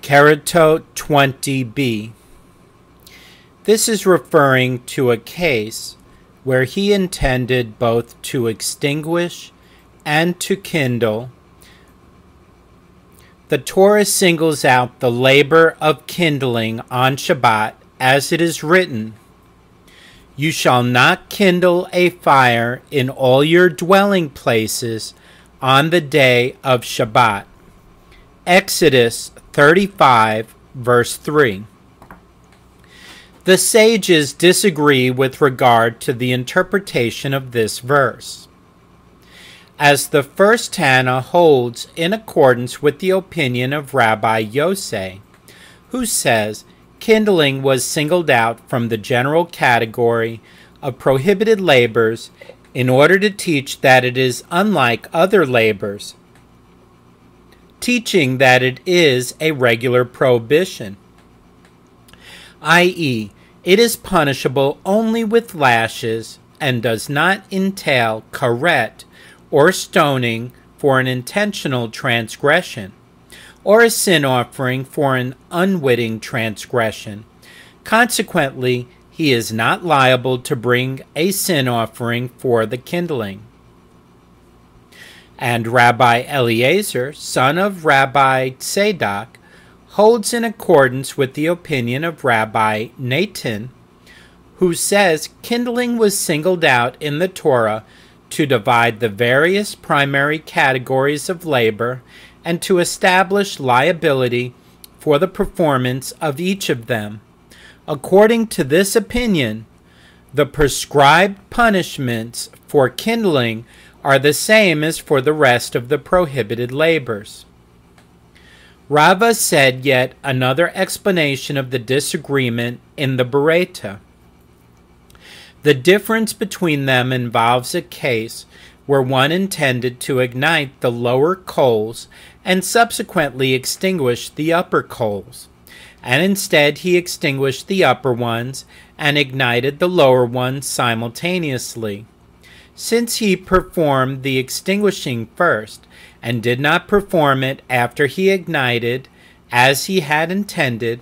Keratot 20b. This is referring to a case where he intended both to extinguish and to kindle. The Torah singles out the labor of kindling on Shabbat, as it is written, "You shall not kindle a fire in all your dwelling places on the day of Shabbat." Exodus 35, verse 3. The sages disagree with regard to the interpretation of this verse, as the first Tana holds in accordance with the opinion of Rabbi Yosei, who says kindling was singled out from the general category of prohibited labors in order to teach that it is unlike other labors, teaching that it is a regular prohibition, i.e., it is punishable only with lashes and does not entail karet or stoning for an intentional transgression, or a sin offering for an unwitting transgression. Consequently, he is not liable to bring a sin offering for the kindling. And Rabbi Eliezer, son of Rabbi Tzadok, holds in accordance with the opinion of Rabbi Natan, who says kindling was singled out in the Torah to divide the various primary categories of labor and to establish liability for the performance of each of them. According to this opinion, the prescribed punishments for kindling are the same as for the rest of the prohibited labors. Rava said yet another explanation of the disagreement in the Bereta. The difference between them involves a case where one intended to ignite the lower coals and subsequently extinguish the upper coals, and instead he extinguished the upper ones and ignited the lower ones simultaneously. Since he performed the extinguishing first and did not perform it after he ignited as he had intended,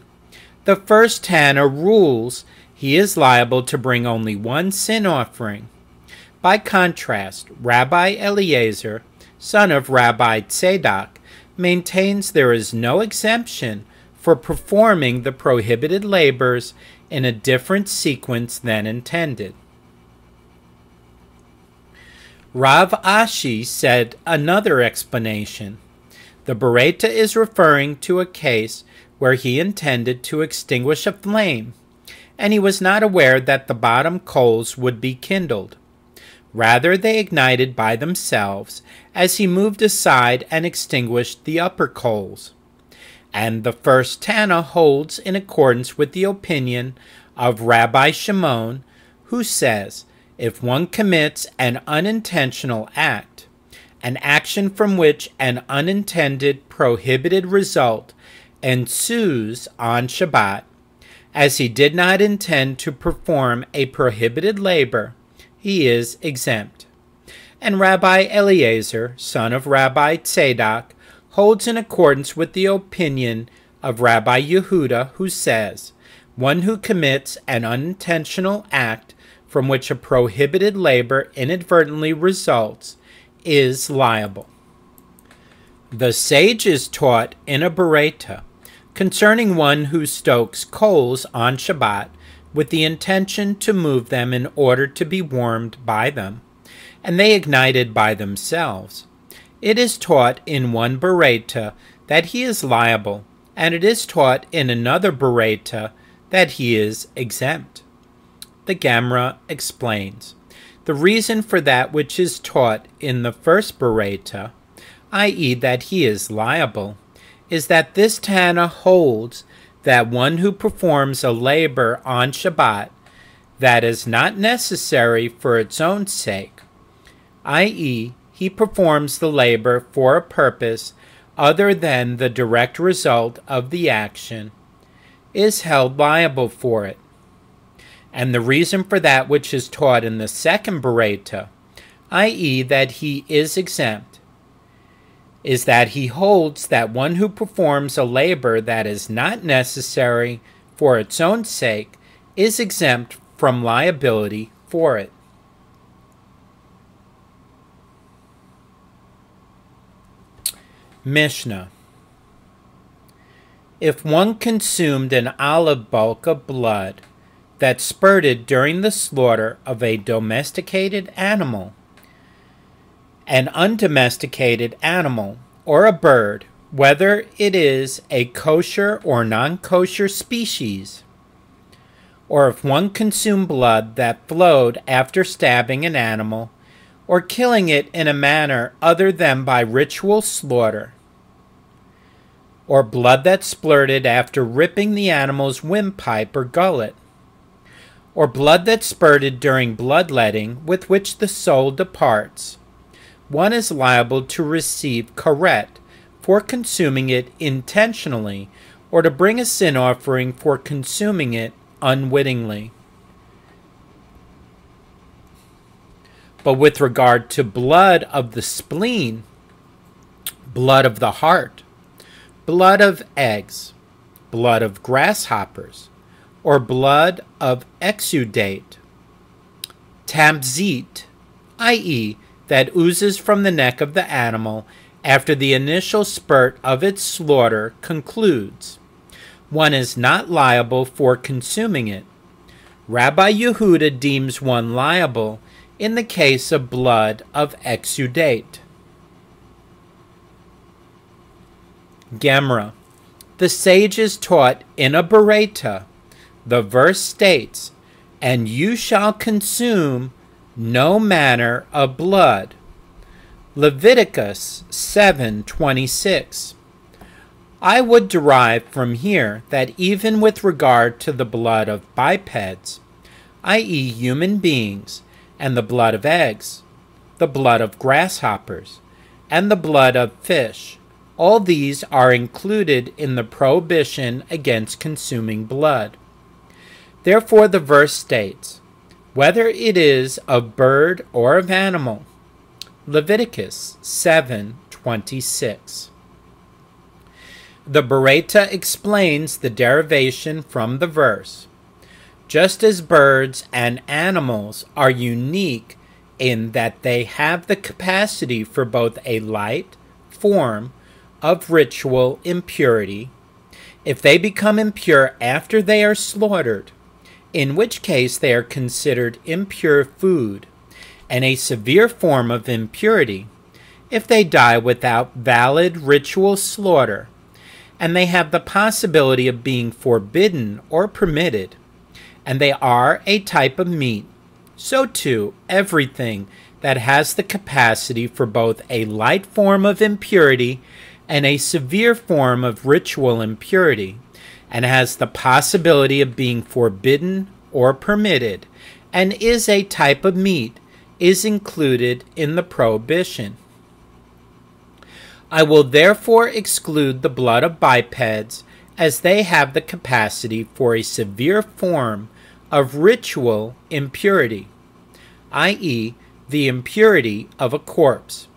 the first Tana rules he is liable to bring only one sin offering. By contrast, Rabbi Eliezer, son of Rabbi Tzadok, maintains there is no exemption for performing the prohibited labors in a different sequence than intended. Rav Ashi said another explanation. The Bereta is referring to a case where he intended to extinguish a flame, and he was not aware that the bottom coals would be kindled. Rather, they ignited by themselves as he moved aside and extinguished the upper coals. And the first Tana holds in accordance with the opinion of Rabbi Shimon, who says, if one commits an unintentional act, an action from which an unintended prohibited result ensues on Shabbat, as he did not intend to perform a prohibited labor, he is exempt. And Rabbi Eliezer, son of Rabbi Tzadok, holds in accordance with the opinion of Rabbi Yehuda, who says, one who commits an unintentional act from which a prohibited labor inadvertently results is liable. The sages taught in a Bereta concerning one who stokes coals on Shabbat with the intention to move them in order to be warmed by them, and they ignited by themselves. It is taught in one Bereta that he is liable, and it is taught in another Bereta that he is exempt. The Gemara explains, the reason for that which is taught in the first Bereta, i.e. that he is liable, is that this Tana holds that one who performs a labor on Shabbat that is not necessary for its own sake, i.e. he performs the labor for a purpose other than the direct result of the action, is held liable for it. And the reason for that which is taught in the second Bereta, i.e. that he is exempt, is that he holds that one who performs a labor that is not necessary for its own sake is exempt from liability for it. Mishnah. If one consumed an olive bulk of blood that spurted during the slaughter of a domesticated animal, an undomesticated animal, or a bird, whether it is a kosher or non-kosher species, or if one consumed blood that flowed after stabbing an animal or killing it in a manner other than by ritual slaughter, or blood that splurted after ripping the animal's windpipe or gullet, or blood that spurted during bloodletting with which the soul departs, one is liable to receive karet for consuming it intentionally, or to bring a sin offering for consuming it unwittingly. But with regard to blood of the spleen, blood of the heart, blood of eggs, blood of grasshoppers, or blood of exudate, tamzit, i.e., that oozes from the neck of the animal after the initial spurt of its slaughter concludes, one is not liable for consuming it. Rabbi Yehuda deems one liable in the case of blood of exudate. Gemara. The sages taught in a Bereta. The verse states, "And you shall consume no manner of blood." Leviticus 7:26. I would derive from here that even with regard to the blood of bipeds, i.e. human beings, and the blood of eggs, the blood of grasshoppers, and the blood of fish, all these are included in the prohibition against consuming blood. Therefore the verse states, whether it is of bird or of animal. Leviticus 7:26. The Bereta explains the derivation from the verse. Just as birds and animals are unique in that they have the capacity for both a light form of ritual impurity, if they become impure after they are slaughtered, in which case they are considered impure food, and a severe form of impurity, if they die without valid ritual slaughter, and they have the possibility of being forbidden or permitted, and they are a type of meat, so too everything that has the capacity for both a light form of impurity and a severe form of ritual impurity, and has the possibility of being forbidden or permitted, and is a type of meat, is included in the prohibition. I will therefore exclude the blood of bipeds, as they have the capacity for a severe form of ritual impurity, i.e., the impurity of a corpse,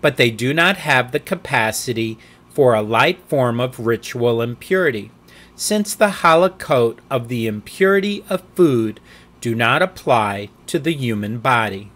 but they do not have the capacity for a light form of ritual impurity, since the halakot of the impurity of food do not apply to the human body.